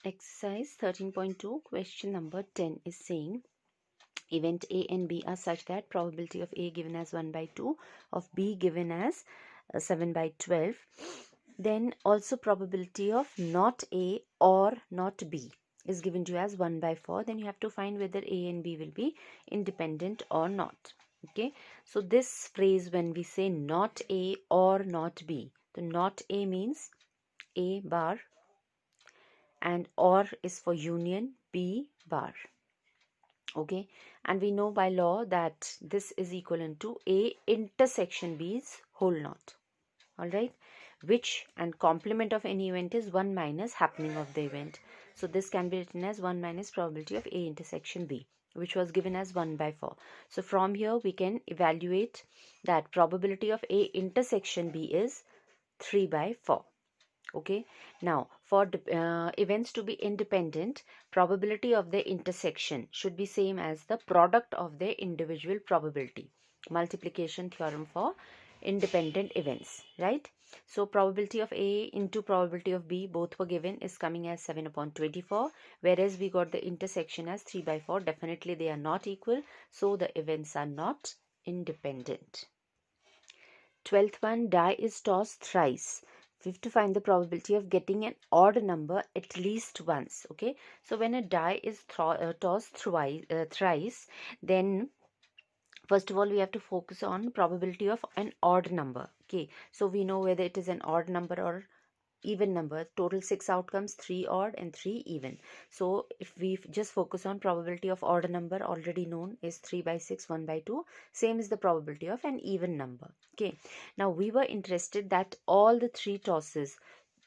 Exercise 13.2 question number 10 is saying event A and B are such that probability of A given as 1 by 2 of B given as 7 by 12, then also probability of not A or not B is given to you as 1 by 4. Then you have to find whether A and B will be independent or not. Okay, so this phrase, when we say not A or not B, the not A means A bar and or is for union, B bar. Okay, and we know by law that this is equivalent to A intersection B's whole knot. All right, which and complement of any event is 1 minus happening of the event. So this can be written as 1 minus probability of A intersection B, which was given as 1 by 4. So from here we can evaluate that probability of A intersection B is 3 by 4. Okay, now for events to be independent, probability of the intersection should be same as the product of their individual probability. Multiplication theorem for independent events, right? So probability of A into probability of B, both were given, is coming as 7 upon 24, whereas we got the intersection as 3 by 4. Definitely they are not equal, so the events are not independent. 12th one, die is tossed thrice. We have to find the probability of getting an odd number at least once. Okay, so when a die is tossed thrice, then first of all we have to focus on probability of an odd number. Okay, so we know whether it is an odd number or even number. Total 6 outcomes, 3 odd and 3 even. So if we just focus on probability of odd number, already known is 3 by 6, 1 by 2. Same is the probability of an even number. Okay, now we were interested that all the three tosses,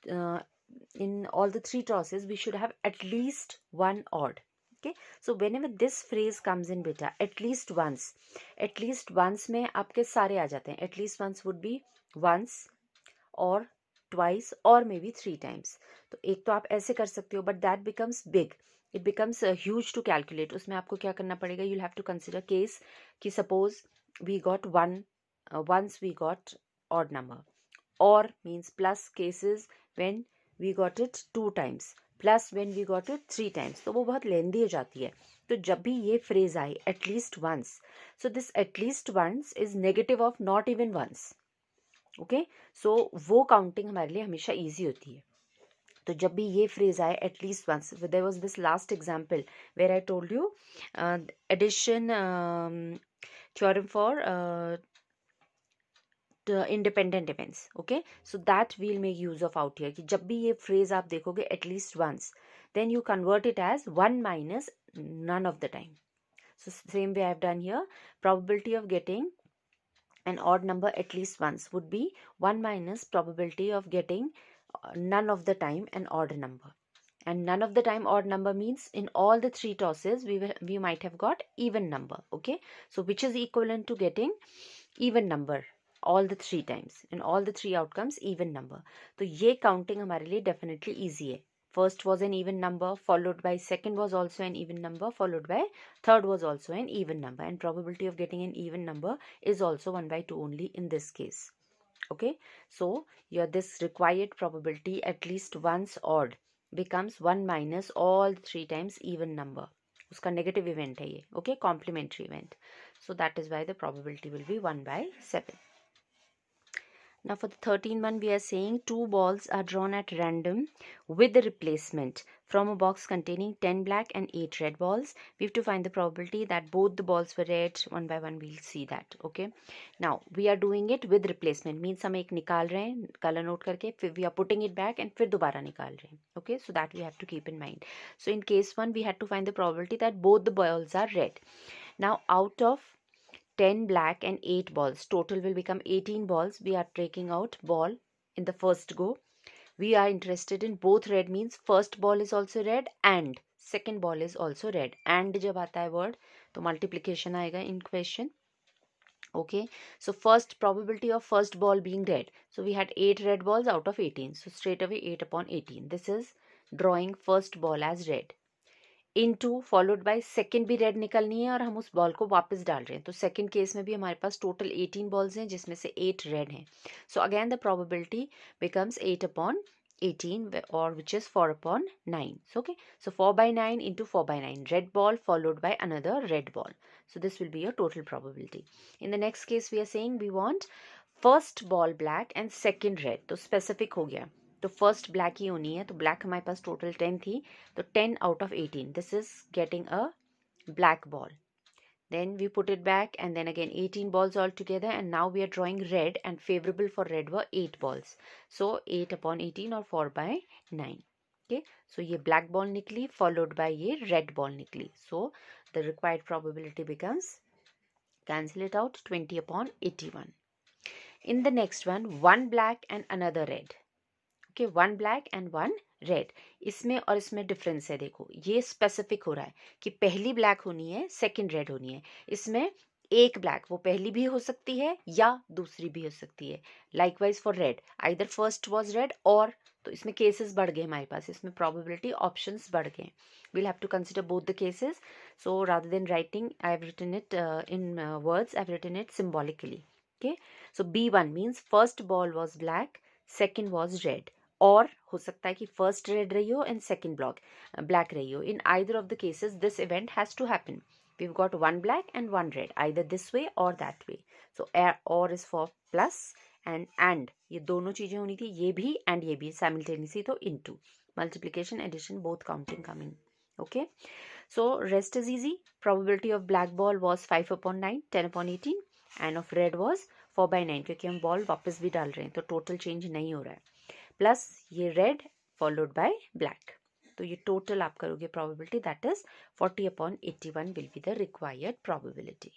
in all the three tosses we should have at least one odd. Okay, so whenever this phrase comes in beta, at least once में आपके सारे आ जाते हैं. At least once would be once or twice or maybe 3 times. तो एक तो आप ऐसे कर सकते हो, but that becomes big. It becomes huge to calculate. उसमें आपको क्या करना पड़ेगा? You'll have to consider case कि suppose we got once we got odd number. Or means plus cases when we got it 2 times. Plus when we got it 3 times. तो वो बहुत लेंदी हो जाती है. तो जब भी ये phrase आए at least once, so this at least once is negative of not even once. Okay, so वो काउंटिंग हमारे लिए हमेशा इजी होती है. तो जब भी ये फ्रेज आए at least once, there was this last example where I told you addition theorem for independent events. Okay, so that will make use of out here कि जब भी ये फ्रेज आप देखोगे at least once, then you convert it as 1 minus none of the time. So same way I have done here. Probability of getting an odd number at least once would be 1 minus probability of getting none of the time an odd number. And none of the time odd number means in all the three tosses we might have got even number. Okay, so which is equivalent to getting even number all the three times, in all the three outcomes even number. तो ये counting हमारे लिए definitely easy है. First was an even number, followed by second was also an even number, followed by third was also an even number, and probability of getting an even number is also 1 by 2 only in this case. Okay, so your this required probability at least once odd becomes 1 minus all 3 times even number. उसका negative event है ये. Okay, complementary event. So that is why the probability will be 1 by 7. Now for the 13th one, we are saying 2 balls are drawn at random with the replacement from a box containing 10 black and 8 red balls. We have to find the probability that both the balls were red. One by one we'll see that. Okay, now we are doing it with replacement, means हम एक निकाल रहे हैं color note करके, फिर we are putting it back and फिर दोबारा निकाल रहे हैं. Okay, so that we have to keep in mind. So in case 1 we had to find the probability that both the balls are red. Now out of 10 black and 8 balls, total will become 18 balls. We are taking out ball in the first go. We are interested in both red, means first ball is also red and second ball is also red. And जब आता है word तो multiplication आएगा in question. Okay, so first probability of first ball being red. So we had 8 red balls out of 18. So straight away 8 upon 18. This is drawing first ball as red. Into followed by second भी red निकलनी है और हम उस ball को वापस डाल रहे हैं. तो सेकेंड केस में भी हमारे पास टोटल 18 बॉल्स हैं जिसमें से 8 रेड हैं. So again the probability becomes 8 upon 18 or which is 4 upon 9. So, okay, so 4 by 9 into 4 by 9, red ball followed by another red ball. So this will be your total probability. In the next case we are saying we want first ball black and second red. तो specific हो गया, तो first black ही होनी है, तो black हमारे पास total 10 थी, तो 10 out of 18, this is getting a black ball. Then we put it back and then again 18 balls all together, and now we are drawing red, and favorable for red were 8 balls. So 8 upon 18 or 4 by 9. Okay, so ये black ball निकली followed by ये red ball निकली. So the required probability becomes, cancel it out, 20 upon 81. In the next one black and another red. Okay, one black and one red. इसमें और इसमें difference है, देखो ये स्पेसिफिक हो रहा है कि पहली ब्लैक होनी है सेकंड रेड होनी है. इसमें एक ब्लैक वो पहली भी हो सकती है या दूसरी भी हो सकती है. Likewise for red either first was red और, तो इसमें केसेस बढ़ गए हमारे पास, इसमें प्रोबेबिलिटी ऑप्शंस बढ़ गए. we'll have to consider both the cases. So rather than writing, I have written it in words, I have written it symbolically. Okay, so B1 means first ball was black, second was red. और हो सकता है कि first red रही हो and second black रही हो. In either of the cases this event has to happen. We have got one black and one red, either this way और दैट वे. सो और इज फॉर प्लस एंड ये दोनों चीजें होनी थी, ये भी एंड ये भी साइमल्टेनियसली, तो into multiplication addition both counting coming. Okay, so rest is easy. Probability of black ball was 5 upon 9, 10 upon 18, and of red was 4 by 9, क्योंकि हम बॉल वापस भी डाल रहे हैं तो टोटल चेंज नहीं हो रहा है. प्लस ये रेड फॉलोड बाय ब्लैक, तो ये टोटल आप करोगे probability, that is 40 upon 81 will be the required probability.